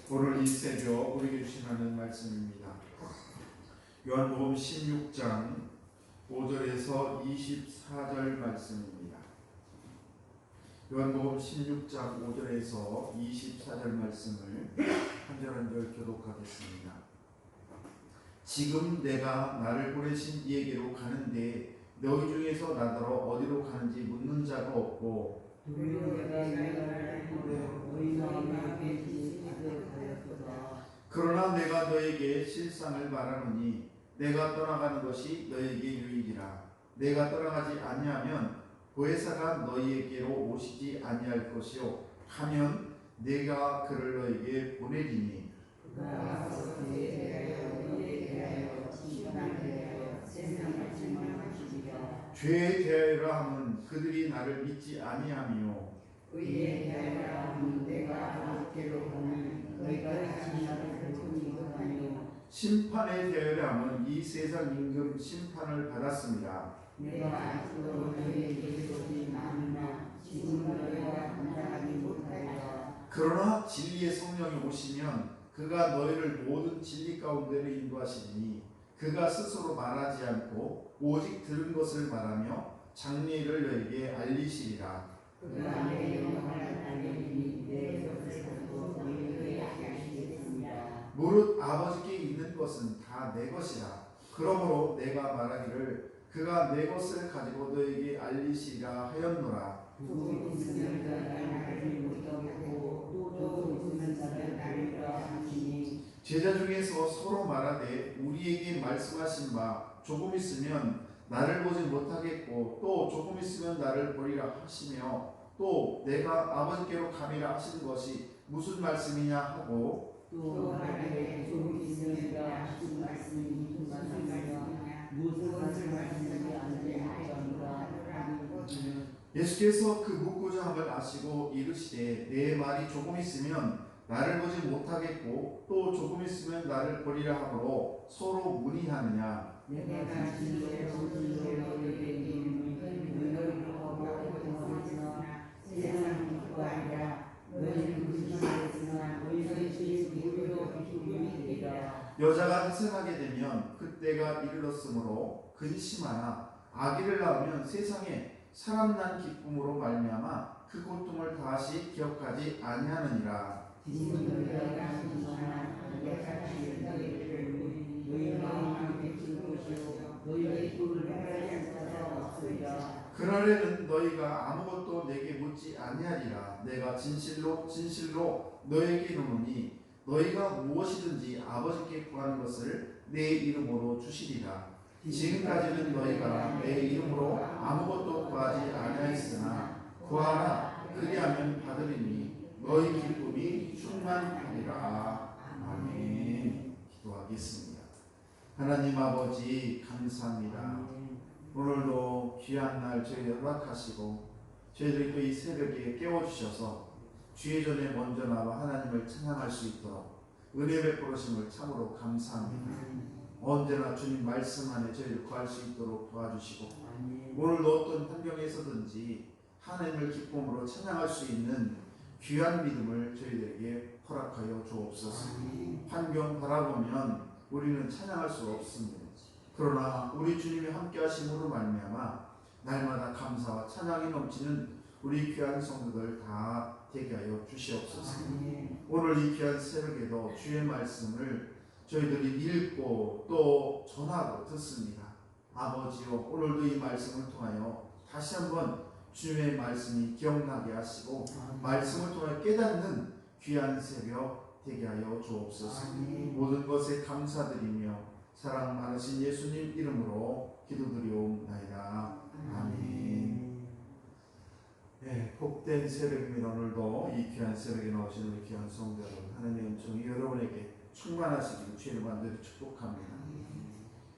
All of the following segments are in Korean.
오늘 이 새벽 우리에게 주신 하나님 말씀입니다. 요한복음 16장 5절에서 24절 말씀입니다. 요한복음 16장 5절에서 24절 말씀을 한 절 한 절 교독하겠습니다. 지금 내가 나를 보내신 이에게로 가는데 너희 중에서 나더러 어디로 가는지 묻는 자가 없고 그러나 내가 너에게 실상을 말하노니 내가 떠나가는 것이 너에게 유익이라. 내가 떠나가지 아니하면 보혜사가 너희에게로 오시지 아니할 것이요 하면 내가 그를 너에게 보내리니 죄에 대하여라 함은 그들이 나를 믿지 아니하며 의에 대하여라 함은 내가 아버지께로 가는 너희가 다시 나를 믿어하며 심판에 대하여라 함은 이 세상 임금 심판을 받았습니다. 내가 아직도 너희에게 이르지 않으나 지금 너희가 감당하지 못하리라. 그러나 진리의 성령이 오시면 그가 너희를 모든 진리 가운데로 인도하시니 그가 스스로 말하지 않고 오직 들은 것을 말하며 장래를 너희에게 알리시리라. 그가 내 영광을 알리니 내 것을 듣고 너희에게 알리시겠습니다. 무릇 아버지께 있는 것은 다 내 것이라. 그러므로 내가 말하기를 그가 내 것을 가지고 너희에게 알리시리라 하였노라. 두고 있으면 나를 못하고 또 있으면 나를 하시니 제자 중에서 서로 말하되 우리에게 말씀하신 바 조금 있으면 나를 보지 못하겠고 또 조금 있으면 나를 보리라 하시며 또 내가 아버지께로 가미라 하시는 것이 무슨 말씀이냐 하고 또 말하되 조금 있으면 내가 하신 말씀이 무슨 말씀이냐 무슨 말씀인지 알지 못하노라. 예수께서 그 묻고자 함을 아시고 이르시되 내 말이 조금 있으면 나를 보지 못하겠고 또 조금 있으면 나를 보리라 하므로 서로 문의하느냐. 내가 진실로 너희에게 이르노니 너희로 하고 행하였으나 세상 빛과 아니라 너희는 빛이었으나 너희는 우리로 비추음이 되리라. 여자가 태생하게 되면 그때가 이르렀으므로 근심하나 아기를 낳으면 세상에 사람 난 기쁨으로 말미암아 그 고통을 다시 기억하지 아니하느니라. 지금 너희가 하시나 내가 다시 너희를 너희 마음에 줄 것이요 너희의 꿀을 빼앗을 자가 없으리라. 그날에는 너희가 아무것도 내게 묻지 아니하리라. 내가 진실로 진실로 너에게 이르노니 너희가 무엇이든지 아버지께 구하는 것을 내 이름으로 주시리라. 지금까지는 너희가 내 이름으로 아무것도 구하지 아니하였으나 구하라 그리하면 받으리니 너희 기쁨이 충만하리라. 아멘. 기도하겠습니다. 하나님 아버지 감사합니다. 오늘도 귀한 날 저희를 허락하시고 저희들이 또 이 새벽에 깨워주셔서 주의 전에 먼저 나와 하나님을 찬양할 수 있도록 은혜 베풀으심을 참으로 감사합니다. 언제나 주님 말씀 안에 저희를 구할 수 있도록 도와주시고 오늘도 어떤 환경에서든지 하나님을 기쁨으로 찬양할 수 있는 귀한 믿음을 저희들에게 허락하여 주옵소서. 환경 바라보면 우리는 찬양할 수 없습니다. 그러나 우리 주님이 함께 하심으로 말미암아 날마다 감사와 찬양이 넘치는 우리 귀한 성도들 다 되게 하여 주시옵소서. 오늘 이 귀한 새벽에도 주의 말씀을 저희들이 읽고 또 전하고 듣습니다. 아버지요, 오늘도 이 말씀을 통하여 다시 한번 주의 말씀이 기억나게 하시고 말씀을 통하여 깨닫는 귀한 새벽 되게 하여 주옵소서. 모든 것에 감사드리며 사랑 많으신 예수님 이름으로 기도드리옵나이다. 아멘. 네, 복된 새벽입니다. 오늘도 이 귀한 새벽에 나오신 우리 귀한 성도 여러분, 하나님의 은총이 여러분에게 충만하시기를 주의 만들어 축복합니다.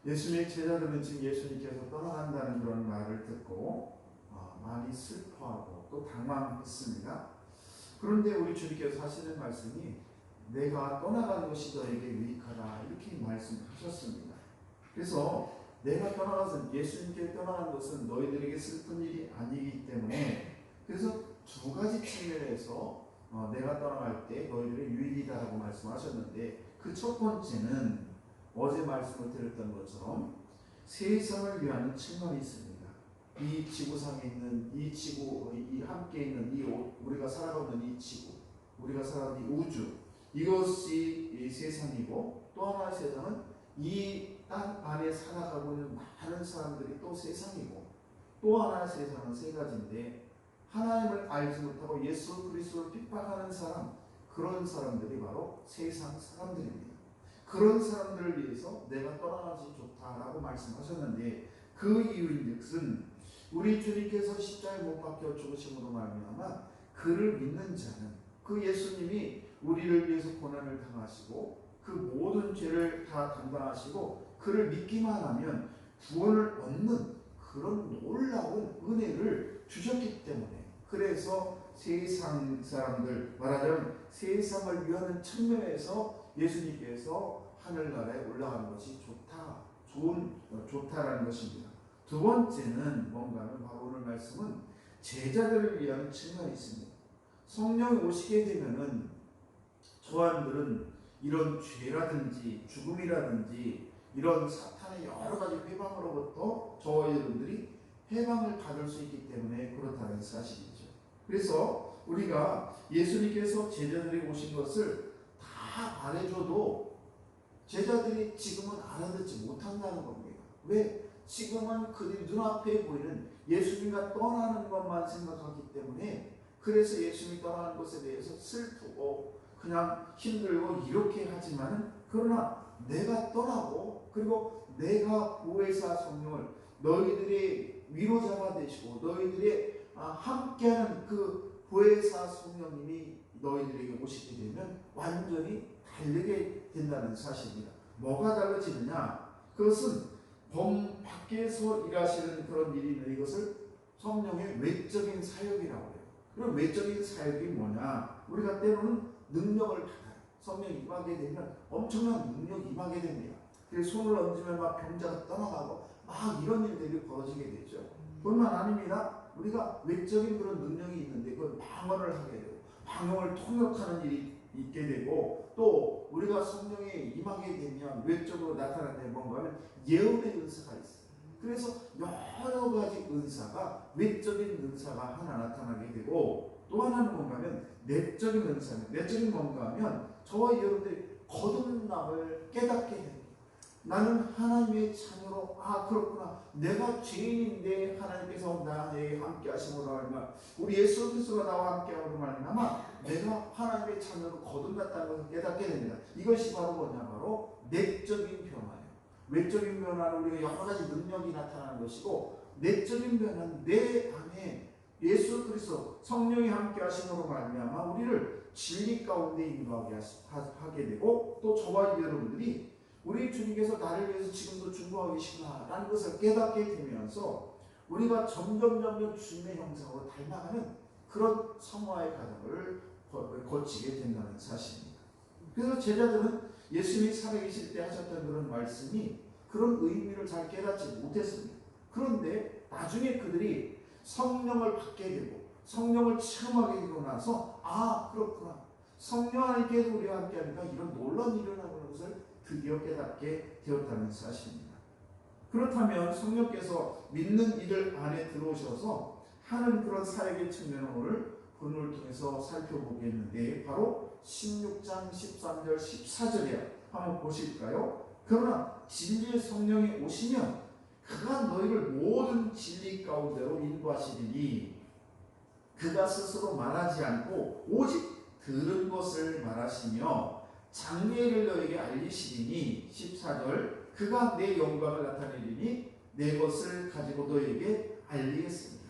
예수님의 제자들은 지금 예수님께서 떠나간다는 그런 말을 듣고 많이 슬퍼하고 또 당황했습니다. 그런데 우리 주님께서 하시는 말씀이 내가 떠나간 것이 너에게 유익하다 이렇게 말씀하셨습니다. 그래서 내가 떠나가서 예수님께 떠나간 것은 너희들에게 슬픈 일이 아니기 때문에 그래서 두 가지 측면에서 내가 떠나갈 때 너희들의 유익이다라고 말씀하셨는데 그 첫 번째는 어제 말씀을 드렸던 것처럼 세상을 위하는 측면이 있습니다. 이 지구상에 있는 이 지구, 이 함께 있는 이 우리가 살아가는 이 지구, 우리가 살아가는 이 우주, 이것이 이 세상이고 또 하나의 세상은 이 땅 안에 살아가고 있는 많은 사람들이 또 세상이고 또 하나의 세상은 세 가지인데 하나님을 알지 못하고 예수 그리스도를 핍박하는 사람, 그런 사람들이 바로 세상 사람들입니다. 그런 사람들을 위해서 내가 떠나가지 좋다라고 말씀하셨는데 그 이유인즉슨 우리 주님께서 십자가에 못 박혀 죽으심으로 말미암아 그를 믿는 자는 그 예수님이 우리를 위해서 고난을 당하시고 그 모든 죄를 다 담당하시고 그를 믿기만 하면 구원을 얻는 그런 놀라운 은혜를 주셨기 때문에 그래서 세상 사람들 말하자면 세상을 위하는 측면에서 예수님께서 하늘나라에 올라가는 것이 좋다라는 것입니다. 두 번째는 뭔가 하면 바로 오늘 말씀은 제자들을 위한 측면이 있습니다. 성령이 오시게 되면은 저한들은 이런 죄라든지 죽음이라든지 이런 사탄의 여러 가지 회방으로부터 저와 여러분들이 해방을 받을 수 있기 때문에 그렇다는 사실이죠. 그래서 우리가 예수님께서 제자들이 오신 것을 다 말해줘도 제자들이 지금은 알아듣지 못한다는 겁니다. 왜? 지금은 그들이 눈앞에 보이는 예수님과 떠나는 것만 생각하기 때문에 그래서 예수님이 떠나는 것에 대해서 슬프고 그냥 힘들고 이렇게 하지만은 그러나 내가 떠나고 그리고 내가 보혜사 성령을 너희들의 위로자가 되시고 너희들의 함께하는 그 보혜사 성령님이 너희들에게 오시게 되면 완전히 다르게 된다는 사실입니다. 뭐가 달라지느냐? 그것은 범 밖에서 일하시는 그런 일이 있는 이것을 성령의 외적인 사역이라고 해요. 그럼 외적인 사역이 뭐냐? 우리가 때로는 능력을 받아요. 성령이 임하게 되면 엄청난 능력이 임하게 됩니다. 그래서 손을 얹으면 막 병자가 떠나가고 막 이런 일들이 벌어지게 되죠. 뿐만 아닙니다. 우리가 외적인 그런 능력이 있는데 그걸 방언을 하게 되고 방언을 통역하는 일이 있게 되고 또 우리가 성령이 임하게 되면 외적으로 나타나는 뭔가 하면 예언의 은사가 있어요. 그래서 여러 가지 은사가 외적인 은사가 하나 나타나게 되고 또 하나는 뭔가 하면 내적인 은사입니다. 내적인 뭔가 하면 저와 여러분들이 거듭남을 깨닫게 됩니다. 나는 하나님의 자녀로 그렇구나. 내가 죄인인데 하나님께서 나에게 함께 하심으로 말미암아 우리 예수 그리스도가 나와 함께 하므로 말미암아 내가 하나님의 자녀로 거듭났다는 것을 깨닫게 됩니다. 이것이 바로 뭐냐? 바로 내적인 변화예요. 외적인 변화는 우리가 여러 가지 능력이 나타나는 것이고 내적인 변화는 내 안에 예수 그리스도 성령이 함께 하심으로 말미암아 우리를 진리 가운데 인도하게 하게 되고 또 저와 여러분들이 우리 주님께서 나를 위해서 지금도 중보하고 계시구나라는 것을 깨닫게 되면서 우리가 점점 주님의 형상으로 닮아가는 그런 성화의 과정을 거치게 된다는 사실입니다. 그래서 제자들은 예수님이 살아계실 때 하셨던 그런 말씀이 그런 의미를 잘 깨닫지 못했습니다. 그런데 나중에 그들이 성령을 받게 되고 성령을 체험하게 되고 나서 그렇구나. 성령 하나님께서 우리와 함께하니까 이런 놀라운 일이 일어나는 것을 드디어 깨닫게 되었다는 사실입니다. 그렇다면 성령께서 믿는 이들 안에 들어오셔서 하는 그런 사역의 측면을 오늘 본문을 통해서 살펴보겠는데, 바로 16장 13절 14절이야. 한번 보실까요? 그러나 진리의 성령이 오시면 그가 너희를 모든 진리 가운데로 인도하시리니 그가 스스로 말하지 않고 오직 들은 것을 말하시며 장래를 너에게 알리시리니 14절 그가 내 영광을 나타내리니 내 것을 가지고 너에게 알리겠습니다.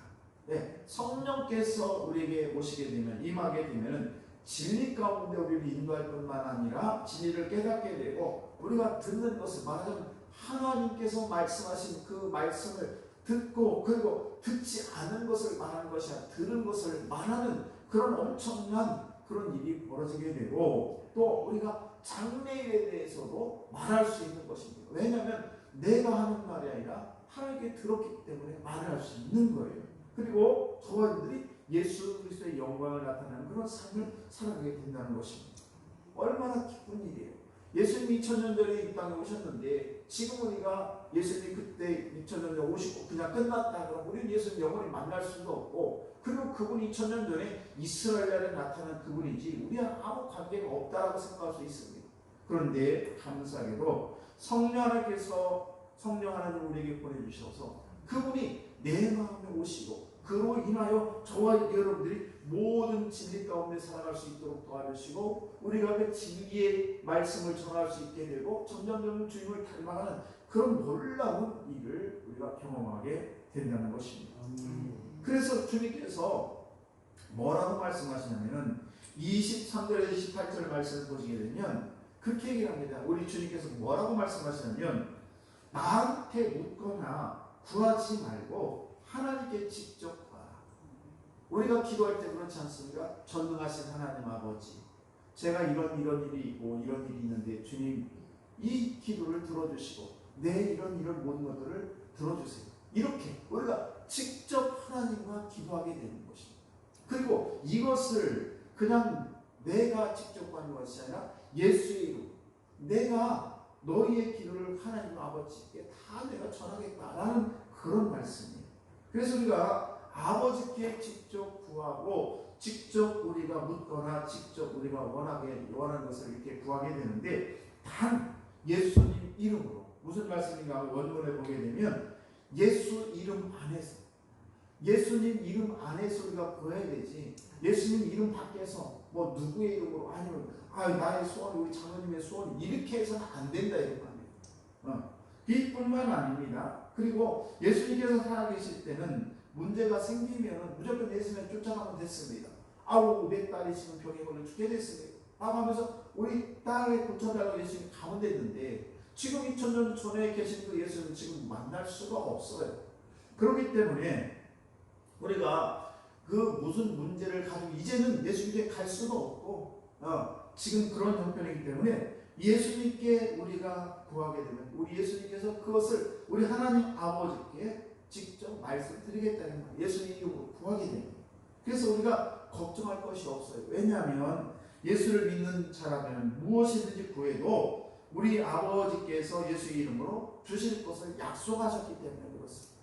네, 성령께서 우리에게 오시게 되면, 임하게 되면 진리 가운데 우리를 인도할 뿐만 아니라 진리를 깨닫게 되고, 우리가 듣는 것을, 말하자면 하나님께서 말씀하신 그 말씀을 듣고, 그리고 듣지 않은 것을 말하는 것이 아니라 들은 것을 말하는 그런 엄청난 그런 일이 벌어지게 되고, 또 우리가 장래에 대해서도 말할 수 있는 것입니다. 왜냐하면 내가 하는 말이 아니라 하나님께 들었기 때문에 말을 할 수 있는 거예요. 그리고 저와 여러분들이 예수 그리스도의 영광을 나타내는 그런 삶을 살아가게 된다는 것입니다. 얼마나 기쁜 일이에요. 예수님이 2000년 전에 이 땅에 오셨는데, 지금 우리가 예수님이 그때 2000년 전에 오시고 그냥 끝났다 그러면 우리는 예수님 영원히 만날 수도 없고, 그리고 그분이 2000년 전에 이스라엘에 나타난 그분이지 우리와 아무 관계가 없다라고 생각할 수 있습니다. 그런데 감사하게도 성령 하나님께서, 성령 하나님 우리에게 보내주셔서 그분이 내 마음에 오시고, 그로 인하여 저와 여러분들이 모든 진리 가운데 살아갈 수 있도록 도와주시고, 우리가 그 진리의 말씀을 전할 수 있게 되고 점점 주님을 닮아가는 그런 놀라운 일을 우리가 경험하게 된다는 것입니다. 그래서 주님께서 뭐라고 말씀하시냐면은 23절에서 28절 말씀을 보시게 되면 그렇게 얘기를 합니다. 우리 주님께서 뭐라고 말씀하시냐면, 나한테 묻거나 구하지 말고 하나님께 직접 구하라. 우리가 기도할 때 그렇지 않습니까? 전능하신 하나님 아버지, 제가 이런 일이 있고 이런 일이 있는데 주님 이 기도를 들어주시고 내 이런 모든 것들을 들어주세요. 이렇게 우리가 직접 하나님과 기도하게 되는 것입니다. 그리고 이것을 그냥 내가 직접 하는 것이 아니라 예수의 이름, 내가 너희의 기도를 하나님 아버지께 다 내가 전하겠다라는 그런 말씀이에요. 그래서 우리가 아버지께 직접 구하고, 직접 우리가 묻거나 직접 우리가 원하는 것을 이렇게 구하게 되는데, 단 예수님 이름으로. 무슨 말씀인가 원문에 보게 되면 예수 이름 안에서, 예수님 이름 안에서 우리가 구해야 되지, 예수님 이름 밖에서 뭐 누구의 이름으로, 아니면 나의 소원, 우리 장로님의 소원, 이렇게 해서는 안 된다 이런 말이에요. 이뿐만 아닙니다. 그리고 예수님께서 살아계실 때는 문제가 생기면 무조건 예수님 쫓아가면 됐습니다. 내 딸이 지금 병에 걸려 죽게 됐습니다. 하면서 우리 딸을 고쳐달라고 예수님 가면 됐는데, 지금 2000년 전에 계신 그 예수님은 지금 만날 수가 없어요. 그렇기 때문에 우리가 그 무슨 문제를 가지고 이제는 예수님께 갈 수도 없고, 지금 그런 형편이기 때문에 예수님께 우리가 구하게 되면 우리 예수님께서 그것을 우리 하나님 아버지께 직접 말씀드리겠다는 거예요. 예수님 이름으로 구하게 됩니다. 그래서 우리가 걱정할 것이 없어요. 왜냐하면 예수를 믿는 자라면 무엇이든지 구해도 우리 아버지께서 예수의 이름으로 주실 것을 약속하셨기 때문에 그렇습니다.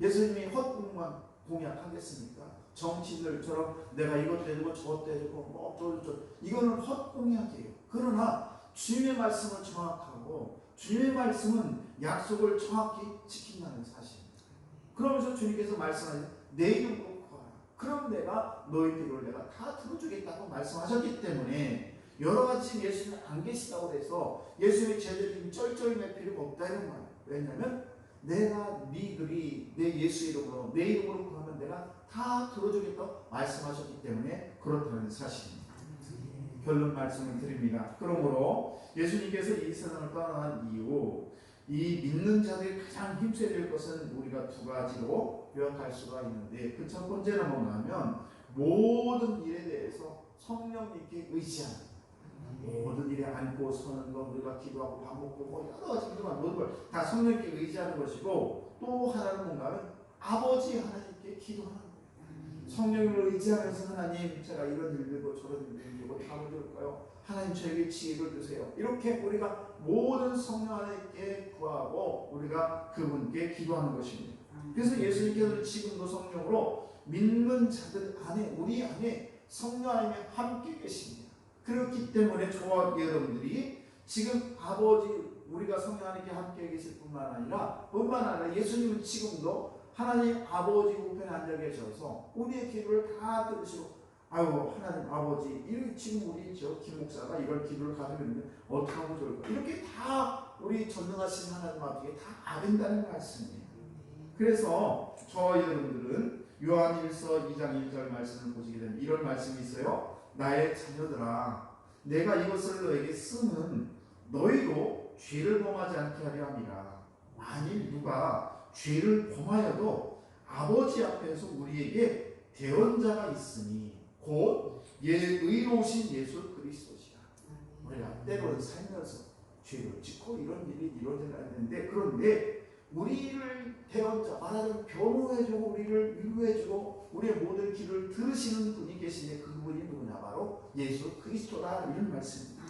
예수님이 헛공만 공약하겠습니까? 정치인들처럼 내가 이것도 해주고 저것도 해주고 뭐 어쩌고 이거는 헛공약이에요. 그러나 주님의 말씀은 정확하고 주님의 말씀은 약속을 정확히 지킨다는 사실입니다. 그러면서 주님께서 말씀하시는 내 이름으로 구하라. 그럼 내가 너희 기도를 내가 다 들어주겠다고 말씀하셨기 때문에 여러 가지 예수님이 안 계시다고 해서 예수님의 제자들이 쩔쩔이 맬 필요가 없다는 말이에요. 왜냐하면 내가 니들이 내 예수 이름으로 내 이름으로 구하면 내가 다 들어주겠다고 말씀하셨기 때문에 그렇다는 사실입니다. 결론 말씀을 드립니다. 그러므로 예수님께서 이 세상을 떠난 이후 이 믿는 자들이 가장 힘써야 될 것은 우리가 두 가지로 요약할 수가 있는데, 그 첫 번째는 뭔가 하면 모든 일에 대해서 성령님께 의지하는, 모든 일에 앉고 서는 것, 우리가 기도하고 밥 먹고 뭐 여러 가지 기도하는 모든 걸 다 성령님께 의지하는 것이고, 또 하나는 뭔가 하면 아버지 하나님께 기도하는 거예요. 성령님을 의지하면서 하나님 제가 이런 일들고 저런 일들고 다 문제일까요? 하나님 저에게 지혜를 주세요. 이렇게 우리가 모든 성령 하나님께 구하고 우리가 그분께 기도하는 것입니다. 그래서 예수님께서 지금도 성령으로 믿는 자들 안에 우리 안에 성령 하나님이 함께 계십니다. 그렇기 때문에 저와 여러분들이 지금 아버지 우리가 성령 하나님께 함께 계실 뿐만 아니라 예수님은 지금도 하나님 아버지 우편에 앉아 계셔서 우리의 기도를 다 들으시고 아유 하나님 아버지 이렇게 지금 우리 저 김 목사가 이런 기도를 가지고 있는데 어떻게 하면 좋을까 이렇게 다 우리 전능하신 하나님 앞에 다 아른다는 말씀이에요. 그래서 저와 여러분들은 요한일서 2장 1절 말씀을 보시게 되면 이런 말씀이 있어요. 나의 자녀들아 내가 이것을 너에게 쓰는 너희도 죄를 범하지 않게 하려 함이라. 만일 누가 죄를 범하여도 아버지 앞에서 우리에게 대언자가 있으니 곧 의로우신 예수 그리스도시라. 우리가 때로는 살면서 죄를 짓고 이런 일이 이루어져야 되는데 그런데 우리를 대언자 말하자면 변호해주고 우리를 위로해주고 우리의 모든 길을 들으시는 분이 계시는데 그분이 누구냐 바로 예수 그리스도라 이런 말씀입니다.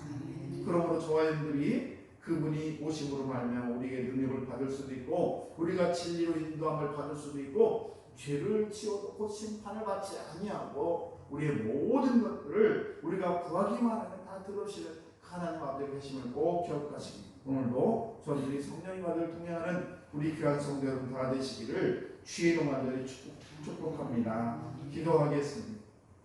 그러므로 저와 여러분들이 그분이 오심으로 말하면 우리에게 능력을 받을 수도 있고 우리가 진리로 인도함을 받을 수도 있고 죄를 치워놓고 심판을 받지 아니하고 우리의 모든 것들을 우리가 구하기만 하면 다 들으시는 하나님 앞에 계심을 꼭 기억하시기 오늘도 저희들이 성령의 말을 통해하는 우리 귀한 성도 여러분 다 되시기를 주의 이름으로 축복합니다. 기도하겠습니다.